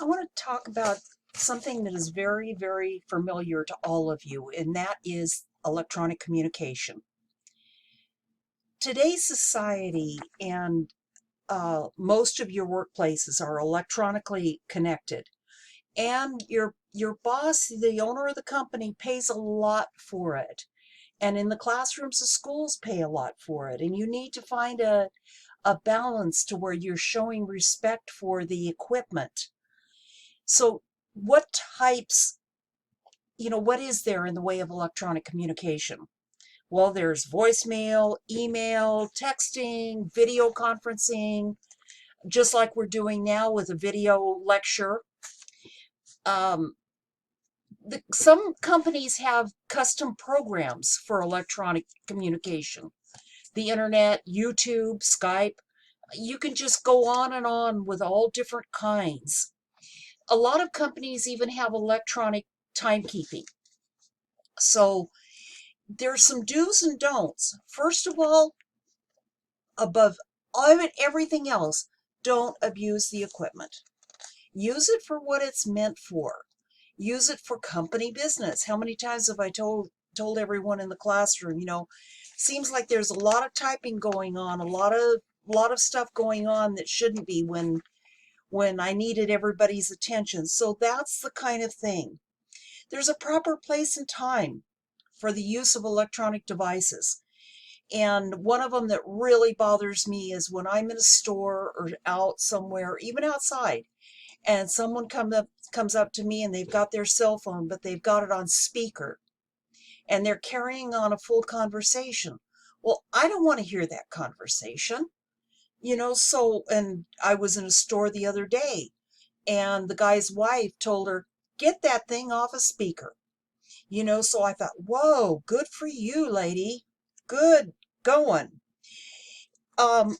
I want to talk about something that is very, very familiar to all of you, and that is electronic communication. Today's society and most of your workplaces are electronically connected, and your boss, the owner of the company, pays a lot for it. And in the classrooms, the schools pay a lot for it. And you need to find a balance to where you're showing respect for the equipment. So, what types, what is there in the way of electronic communication? Well, there's voicemail, email, texting, video conferencing, just like we're doing now with a video lecture. Um, some companies have custom programs for electronic communication. The internet, YouTube, Skype, you can just go on and on with all different kinds. A lot of companies even have electronic timekeeping. So there's some do's and don'ts. First of all, above everything else, don't abuse the equipment. Use it for what it's meant for. Use it for company business. How many times have I told everyone in the classroom, seems like there's a lot of typing going on, a lot of stuff going on that shouldn't be when I needed everybody's attention. So that's the kind of thing. There's a proper place and time for the use of electronic devices. And one of them that really bothers me is when I'm in a store or out somewhere, even outside, and someone comes up to me and they've got their cell phone, but they've got it on speaker and they're carrying on a full conversation. Well, I don't want to hear that conversation. And I was in a store the other day and the guy's wife told her, get that thing off a speaker. So I thought, whoa, good for you, lady. Good going. Um,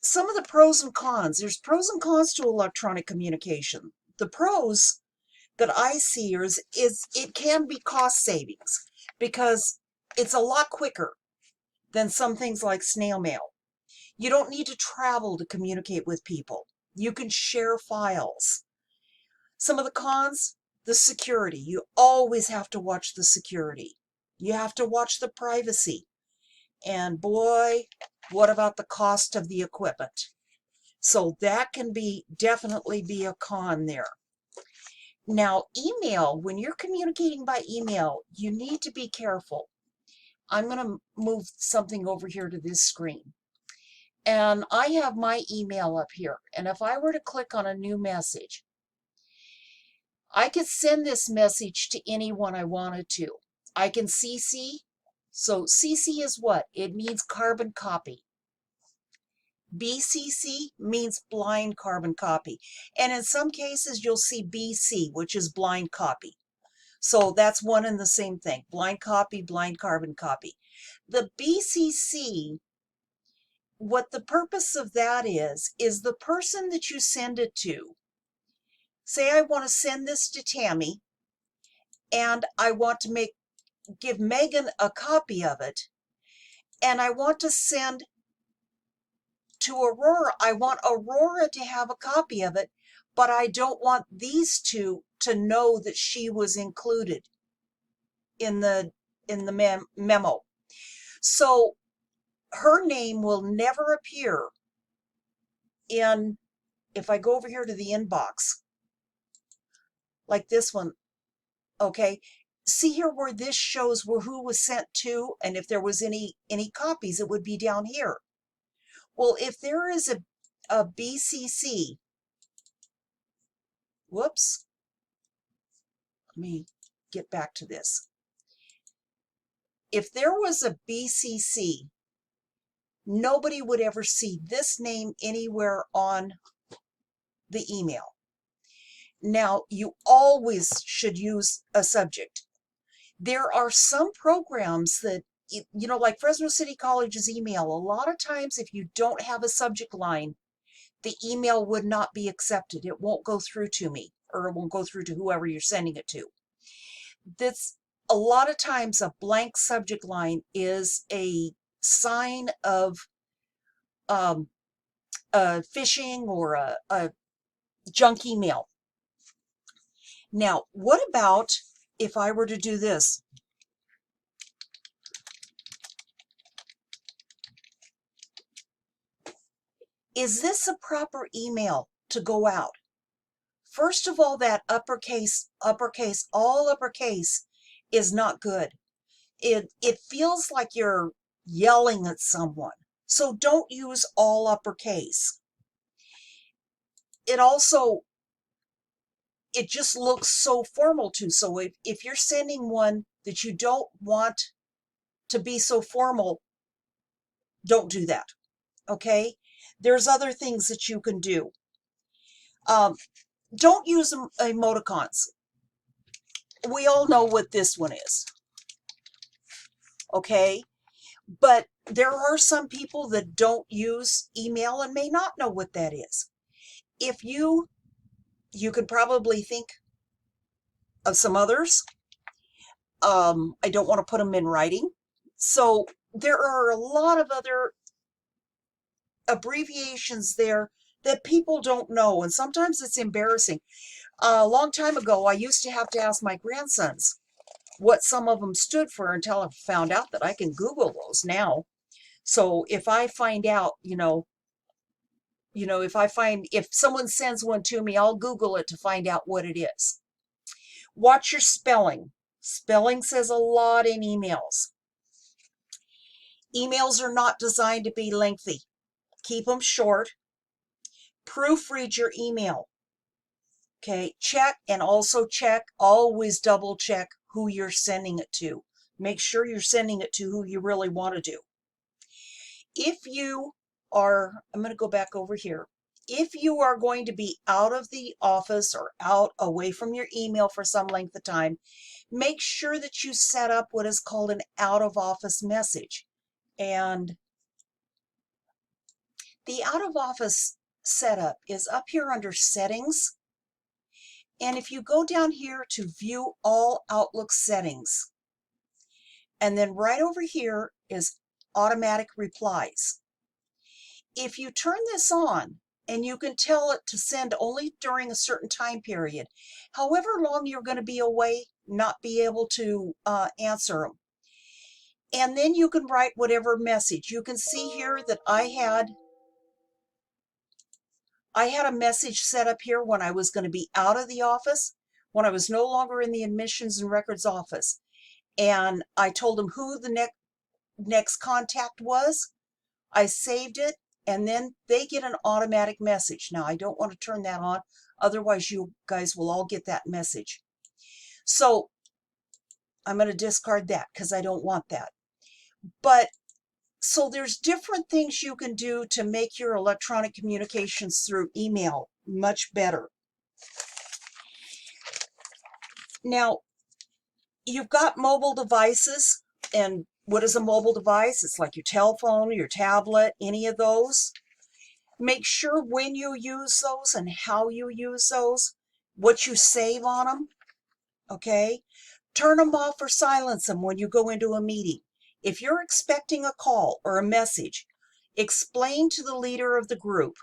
some of the pros and cons. There's pros and cons to electronic communication. The pros that I see is it can be cost savings because it's a lot quicker than some things like snail mail. You don't need to travel to communicate with people. You can share files. Some of the cons, the security. You always have to watch the security. You have to watch the privacy. And boy, what about the cost of the equipment? So that can definitely be a con there. Now, email, when you're communicating by email, you need to be careful. I'm going to move something over here to this screen. And I have my email up here. And if I were to click on a new message, I could send this message to anyone I wanted to. I can CC. So CC is what? It means carbon copy. BCC means blind carbon copy. And in some cases, you'll see BC, which is blind copy. So that's one and the same thing. Blind copy, blind carbon copy. The BCC, what the purpose of that is the person that you send it to. Say I want to send this to Tammy and I want to give Megan a copy of it, and I want to send to Aurora. I want Aurora to have a copy of it, but I don't want these two to know that she was included in the memo. So her name will never appear if I go over here to the inbox, like this one, okay, see here where this shows who was sent to, and if there was any copies, it would be down here. Well, if there is a BCC, whoops, let me get back to this. If there was a BCC, nobody would ever see this name anywhere on the email. Now, you always should use a subject. There are some programs that, like Fresno City College's email, a lot of times if you don't have a subject line, the email would not be accepted. It won't go through to me, or it won't go through to whoever you're sending it to. That's a lot of times a blank subject line is a sign of phishing or junk email. Now, what about if I were to do this? Is this a proper email to go out? First of all, that uppercase, all uppercase is not good. It feels like you're yelling at someone. So don't use all uppercase. It also, it just looks so formal too. So if you're sending one that you don't want to be so formal, don't do that. Okay? There's other things that you can do. Don't use emoticons. We all know what this one is. Okay? But there are some people that don't use email and may not know what that is. If you could probably think of some others. I don't want to put them in writing. So there are a lot of other abbreviations there that people don't know, and sometimes it's embarrassing. A long time ago, I used to have to ask my grandsons what some of them stood for until I found out that I can Google those now. So if I find out, if someone sends one to me, I'll Google it to find out what it is. Watch your spelling. Spelling says a lot in emails. Emails are not designed to be lengthy. Keep them short. Proofread your email. Okay, check, and also check, always double check who you're sending it to. Make sure you're sending it to who you really want to do. If you are, I'm going to go back over here. If you are going to be out of the office or out away from your email for some length of time, make sure that you set up what is called an out of office message. And the out of office setup is up here under settings. And if you go down here to view all Outlook settings, and then right over here is automatic replies. If you turn this on, and you can tell it to send only during a certain time period, however long you're going to be away, not be able to answer them. And then you can write whatever message. You can see here that I had a message set up here when I was going to be out of the office, when I was no longer in the admissions and records office. And I told them who the next contact was. I saved it, and then they get an automatic message. Now, I don't want to turn that on, otherwise you guys will all get that message. So I'm going to discard that because I don't want that. But so there's different things you can do to make your electronic communications through email much better. Now, you've got mobile devices, and what is a mobile device? It's like your telephone, your tablet, any of those. Make sure when you use those and how you use those, what you save on them, okay? Turn them off or silence them when you go into a meeting. If you're expecting a call or a message, explain to the leader of the group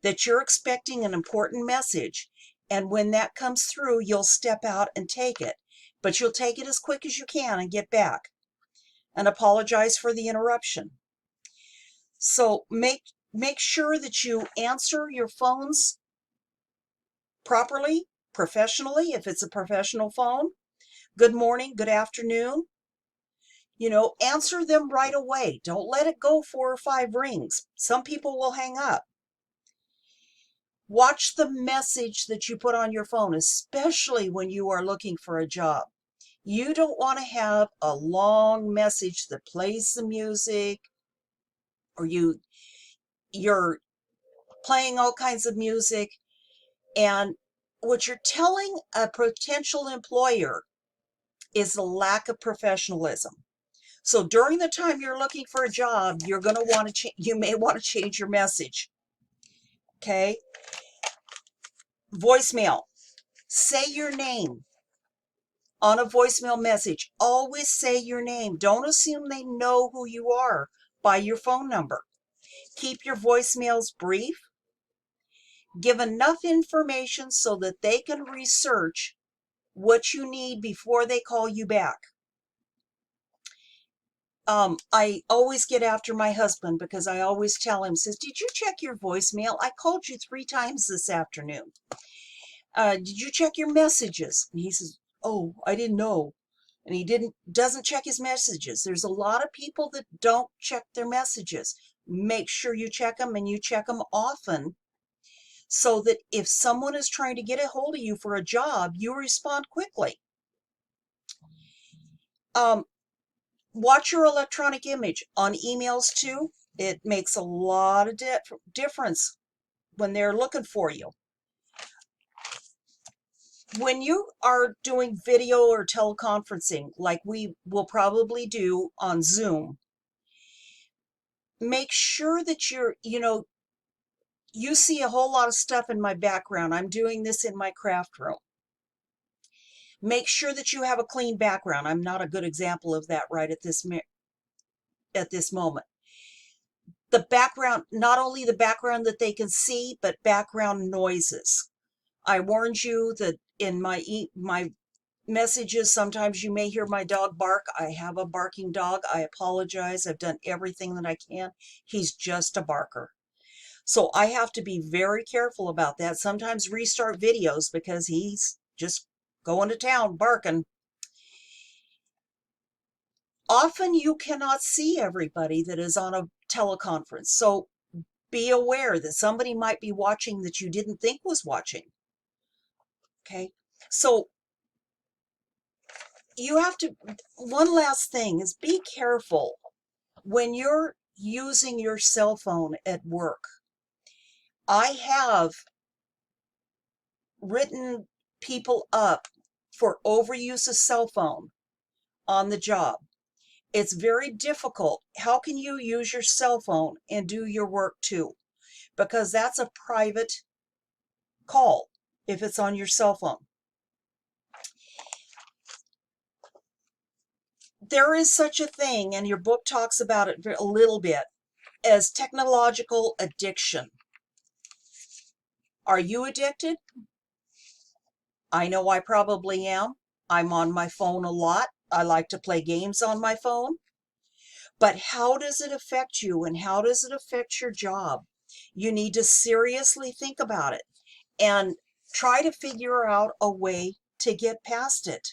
that you're expecting an important message, and when that comes through, you'll step out and take it. But you'll take it as quick as you can and get back and apologize for the interruption. So make sure that you answer your phones properly, professionally, if it's a professional phone. Good morning, good afternoon. Answer them right away. Don't let it go 4 or 5 rings. Some people will hang up. Watch the message that you put on your phone, especially when you are looking for a job. You don't want to have a long message that plays the music, or you're playing all kinds of music, and what you're telling a potential employer is a lack of professionalism. So during the time you're looking for a job, you're going to want to you may want to change your message. Okay? Voicemail. Say your name on a voicemail message. Always say your name. Don't assume they know who you are by your phone number. Keep your voicemails brief. Give enough information so that they can research what you need before they call you back. I always get after my husband because I always tell him, says, did you check your voicemail? I called you 3 times this afternoon. Did you check your messages? And he says, oh, I didn't know. And he doesn't check his messages. There's a lot of people that don't check their messages. Make sure you check them, and you check them often, so that if someone is trying to get a hold of you for a job, you respond quickly. Watch your electronic image on emails too. It makes a lot of difference when they're looking for you. When you are doing video or teleconferencing, like we will probably do on Zoom, make sure that you see a whole lot of stuff in my background. I'm doing this in my craft room. Make sure that you have a clean background. I'm not a good example of that right at this moment. The background, not only the background that they can see, but background noises. I warned you that in my messages, sometimes you may hear my dog bark. I have a barking dog. I apologize. I've done everything that I can. He's just a barker. So I have to be very careful about that. Sometimes restart videos because he's just going to town barking. Often you cannot see everybody that is on a teleconference. So be aware that somebody might be watching that you didn't think was watching. Okay. So you have to, one last thing is be careful when you're using your cell phone at work. I have written people up for overuse of cell phone on the job. It's very difficult. How can you use your cell phone and do your work too? Because that's a private call if it's on your cell phone. There is such a thing, and your book talks about it a little bit, as technological addiction. Are you addicted? I know I probably am. I'm on my phone a lot. I like to play games on my phone. But how does it affect you, and how does it affect your job? You need to seriously think about it and try to figure out a way to get past it.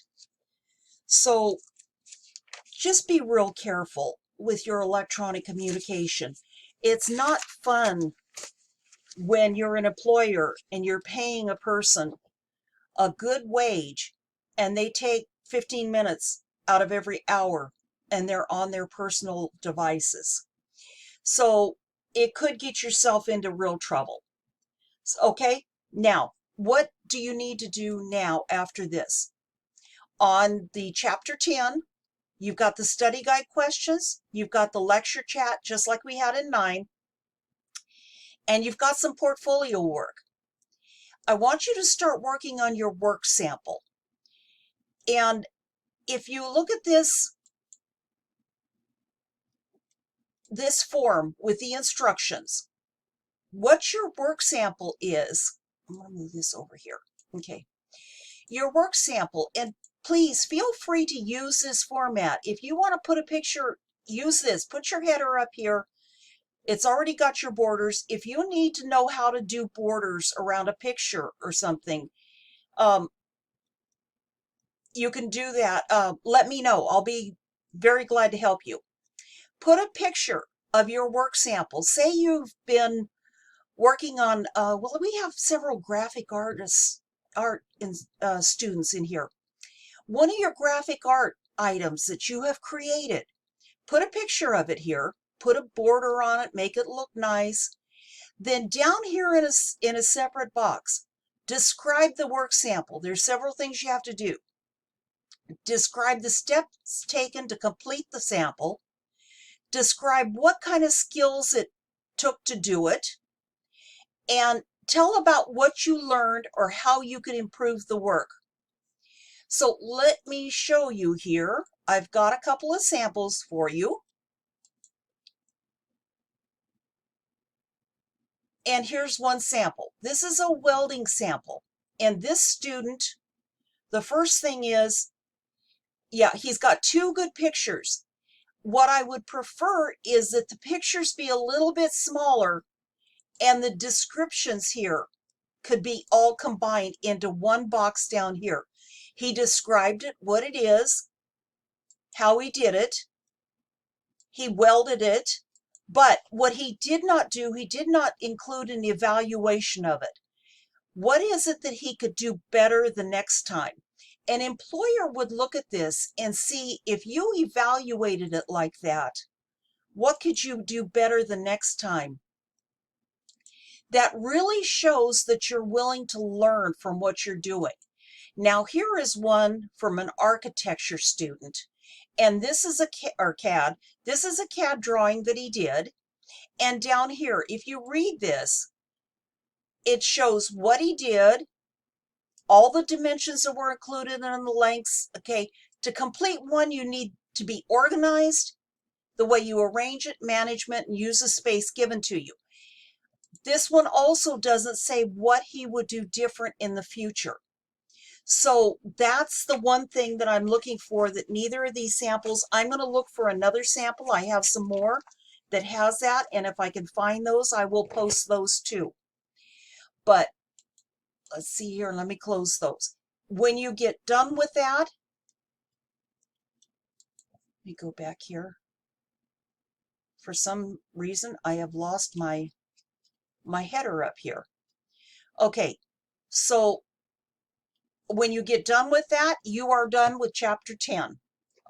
So just be real careful with your electronic communication. It's not fun when you're an employer and you're paying a person a good wage and they take 15 minutes out of every hour and they're on their personal devices. So it could get yourself into real trouble. Okay, now, what do you need to do now after this? On the chapter 10, you've got the study guide questions, you've got the lecture chat, just like we had in 9, and you've got some portfolio work. I want you to start working on your work sample. And if you look at this form with the instructions, what your work sample is, I'm going to move this over here. Okay. Your work sample, and please feel free to use this format. If you want to put a picture, use this. Put your header up here. It's already got your borders. If you need to know how to do borders around a picture or something, you can do that. Let me know. I'll be very glad to help you. Put a picture of your work sample. Say you've been working on, well, we have several graphic students in here. One of your graphic art items that you have created, put a picture of it here, put a border on it, make it look nice. Then down here in a separate box, describe the work sample. There's several things you have to do. Describe the steps taken to complete the sample. Describe what kind of skills it took to do it. And tell about what you learned or how you could improve the work. So let me show you here. I've got a couple of samples for you. And here's one sample. This is a welding sample. And this student, the first thing is, yeah, he's got two good pictures. What I would prefer is that the pictures be a little bit smaller and the descriptions here could be all combined into one box down here. He described it, what it is, how he did it, he welded it, but what he did not do, he did not include an evaluation of it. What is it that he could do better the next time? An employer would look at this and see if you evaluated it like that, what could you do better the next time? That really shows that you're willing to learn from what you're doing. Now, here is one from an architecture student, and this is a CAD. This is a CAD drawing that he did. And down here, if you read this, it shows what he did, all the dimensions that were included in the lengths. Okay, to complete one, you need to be organized, the way you arrange it, management, and use the space given to you. This one also doesn't say what he would do different in the future. So that's the one thing that I'm looking for, that neither of these samples, I'm going to look for another sample. I have some more that has that, and if I can find those, I will post those too. But let's see here, let me close those. When you get done with that, let me go back here. For some reason, I have lost my header up here. Okay, so when you get done with that, you are done with chapter 10.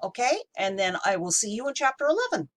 Okay, and then I will see you in chapter 11.